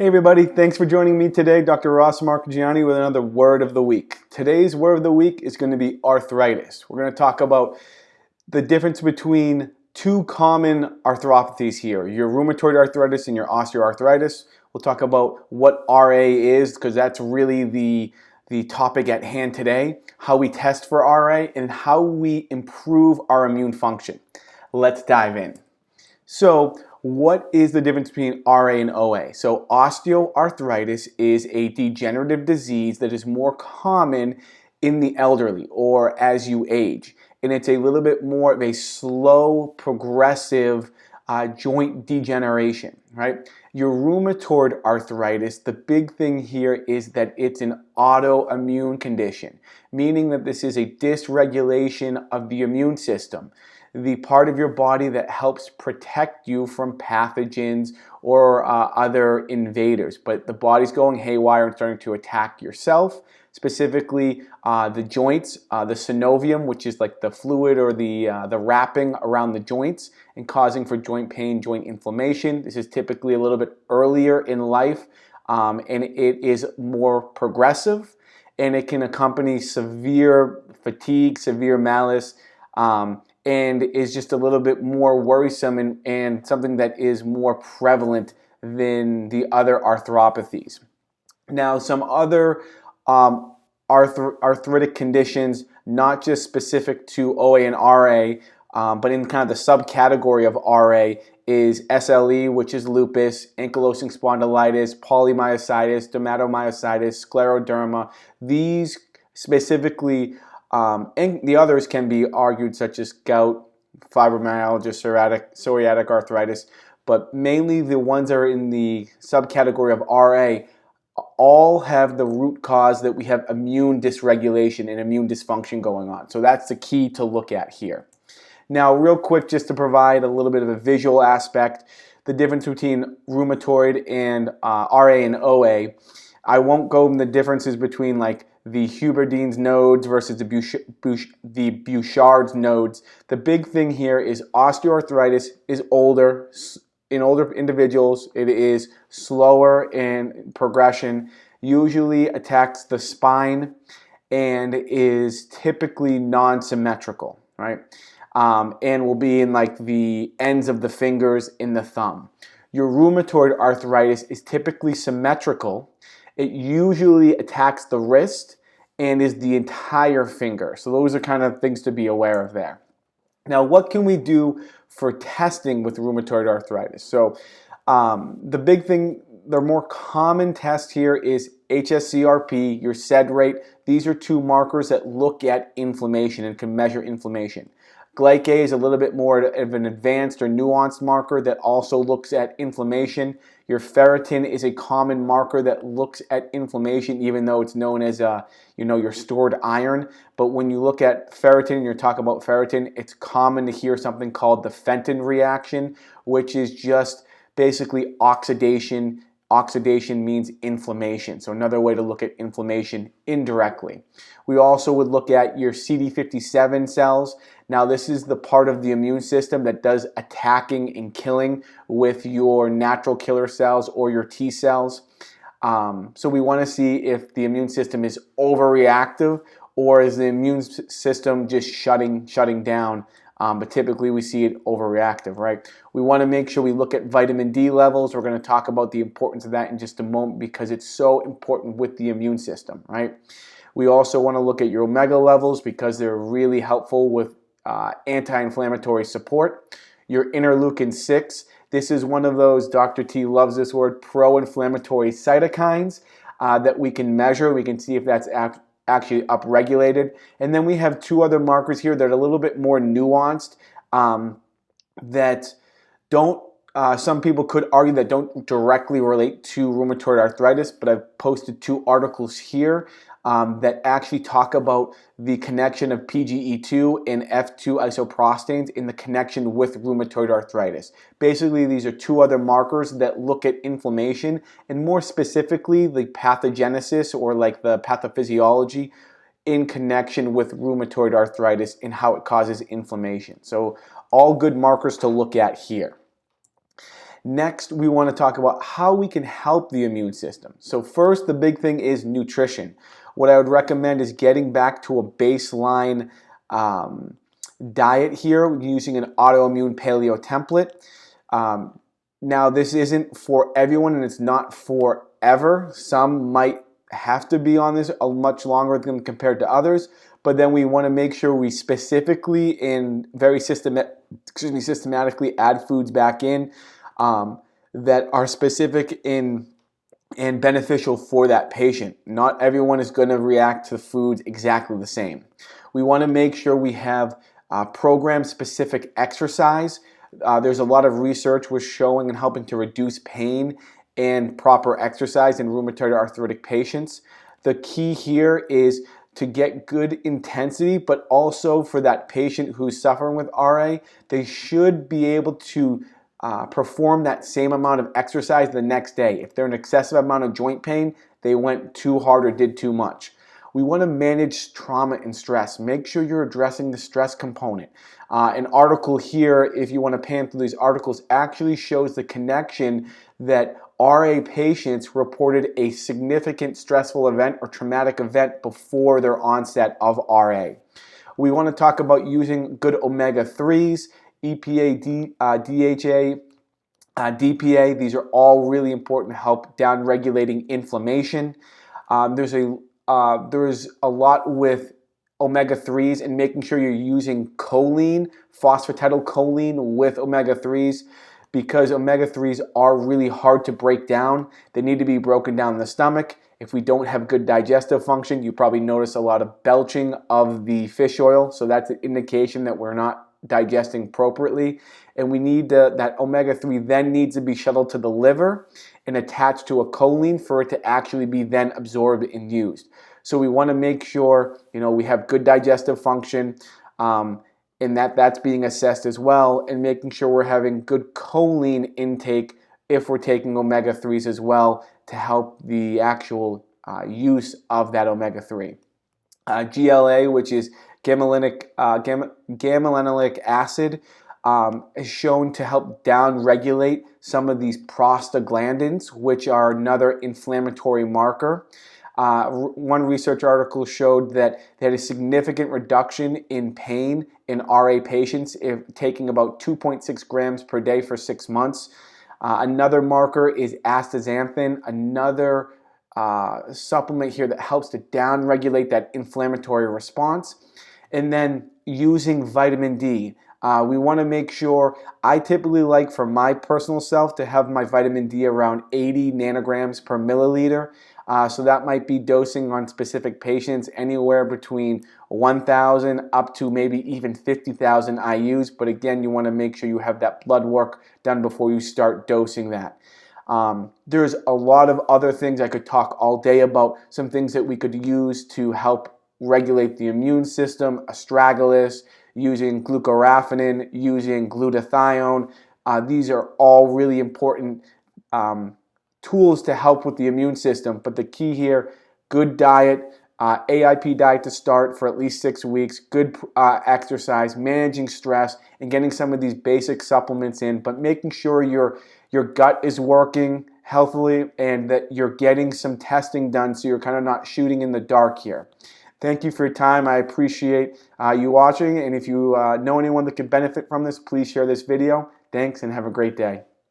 Hey everybody, thanks for joining me today, Dr. Ross Marchigiani with another Word of the Week. Today's Word of the Week is going to be arthritis. We're going to talk about the difference between two common arthropathies here, your rheumatoid arthritis and your osteoarthritis. We'll talk about what RA is because that's really the topic at hand today, how we test for RA and how we improve our immune function. Let's dive in. So what is the difference between RA and OA? So osteoarthritis is a degenerative disease that is more common in the elderly or as you age. And it's a little bit more of a slow, progressive joint degeneration, right? Your rheumatoid arthritis, the big thing here is that it's an autoimmune condition, meaning that this is a dysregulation of the immune system, the part of your body that helps protect you from pathogens or other invaders. But the body's going haywire and starting to attack yourself, specifically the joints, the synovium, which is like the fluid or the wrapping around the joints, and causing for joint pain, joint inflammation. This is typically a little bit earlier in life, and it is more progressive, and it can accompany severe fatigue, severe malaise, and is just a little bit more worrisome and something that is more prevalent than the other arthropathies. Now, some other arthritic conditions, not just specific to OA and RA, but in kind of the subcategory of RA, is SLE, which is lupus, ankylosing spondylitis, polymyositis, dermatomyositis, scleroderma. These specifically, and the others can be argued, such as gout, fibromyalgia, psoriatic arthritis, but mainly the ones that are in the subcategory of RA all have the root cause that we have immune dysregulation and immune dysfunction going on. So that's the key to look at here. Now, real quick, just to provide a little bit of a visual aspect, the difference between rheumatoid and RA and OA. I won't go into the differences between like the Huberdin's nodes versus the Bouchard's nodes. The big thing here is osteoarthritis is older. In older individuals, it is slower in progression, usually attacks the spine, and is typically non-symmetrical, right? And will be in like the ends of the fingers in the thumb. Your rheumatoid arthritis is typically symmetrical. It usually attacks the wrist and is the entire finger. So those are kind of things to be aware of there. Now, what can we do for testing with rheumatoid arthritis? So the big thing, the more common test here is HSCRP, your SED rate. These are two markers that look at inflammation and can measure inflammation. Glycase is a little bit more of an advanced or nuanced marker that also looks at inflammation. Your ferritin is a common marker that looks at inflammation, even though it's known as your stored iron. But when you look at ferritin and you're talking about ferritin, it's common to hear something called the Fenton reaction, which is just basically oxidation. Oxidation means inflammation. So another way to look at inflammation indirectly. We also would look at your CD57 cells. Now, this is the part of the immune system that does attacking and killing with your natural killer cells or your T cells. So we want to see if the immune system is overreactive or is the immune system just shutting down. But typically we see it overreactive, right? We want to make sure we look at vitamin D levels. We're going to talk about the importance of that in just a moment because it's so important with the immune system, right? We also want to look at your omega levels because they're really helpful with anti-inflammatory support. Your interleukin-6, this is one of those, Dr. T loves this word, pro-inflammatory cytokines that we can measure. We can see if that's actually upregulated. And then we have two other markers here that are a little bit more nuanced that don't, some people could argue that don't directly relate to rheumatoid arthritis, but I've posted two articles here that actually talk about the connection of PGE2 and F2 isoprostanes in the connection with rheumatoid arthritis. Basically, these are two other markers that look at inflammation and more specifically the pathogenesis or like the pathophysiology in connection with rheumatoid arthritis and how it causes inflammation. So all good markers to look at here. Next, we want to talk about how we can help the immune system. So first, the big thing is nutrition. What I would recommend is getting back to a baseline diet here using an autoimmune paleo template. Now, this isn't for everyone and it's not forever. Some might have to be on this a much longer than compared to others, but then we want to make sure we specifically and very systematically add foods back in that are specific and beneficial for that patient. Not everyone is going to react to foods exactly the same. We want to make sure we have program-specific exercise. There's a lot of research was showing and helping to reduce pain and proper exercise in rheumatoid arthritic patients. The key here is to get good intensity, but also for that patient who's suffering with RA, they should be able to perform that same amount of exercise the next day. If they're an excessive amount of joint pain, they went too hard or did too much. We want to manage trauma and stress. Make sure you're addressing the stress component. An article here, if you want to pan through these articles, actually shows the connection that RA patients reported a significant stressful event or traumatic event before their onset of RA. We want to talk about using good omega-3s, EPA, DHA, DPA. These are all really important to help down regulating inflammation. There's a lot with omega-3s and making sure you're using choline, phosphatidylcholine with omega-3s, because omega-3s are really hard to break down. They need to be broken down in the stomach. If we don't have good digestive function, you probably notice a lot of belching of the fish oil, so that's an indication that we're not digesting appropriately, and we need that omega-3 then needs to be shuttled to the liver and attached to a choline for it to actually be then absorbed and used. So we want to make sure we have good digestive function and that's being assessed as well, and making sure we're having good choline intake if we're taking omega-3s as well to help the actual use of that omega-3. GLA, which is gamma-linolenic acid, is shown to help down-regulate some of these prostaglandins, which are another inflammatory marker. One research article showed that they had a significant reduction in pain in RA patients if taking about 2.6 grams per day for 6 months. Another marker is astaxanthin, another supplement here that helps to down-regulate that inflammatory response. And then using vitamin D. We want to make sure, I typically like for my personal self to have my vitamin D around 80 nanograms per milliliter. So that might be dosing on specific patients anywhere between 1,000 up to maybe even 50,000 IUs. But again, you want to make sure you have that blood work done before you start dosing that. There's a lot of other things I could talk all day about, some things that we could use to help regulate the immune system, astragalus, using glucoraphanin, using glutathione. These are all really important tools to help with the immune system. But the key here, good diet, AIP diet to start for at least 6 weeks, good exercise, managing stress, and getting some of these basic supplements in, but making sure your gut is working healthily and that you're getting some testing done so you're kind of not shooting in the dark here. Thank you for your time. I appreciate you watching, and if you know anyone that could benefit from this, please share this video. Thanks and have a great day.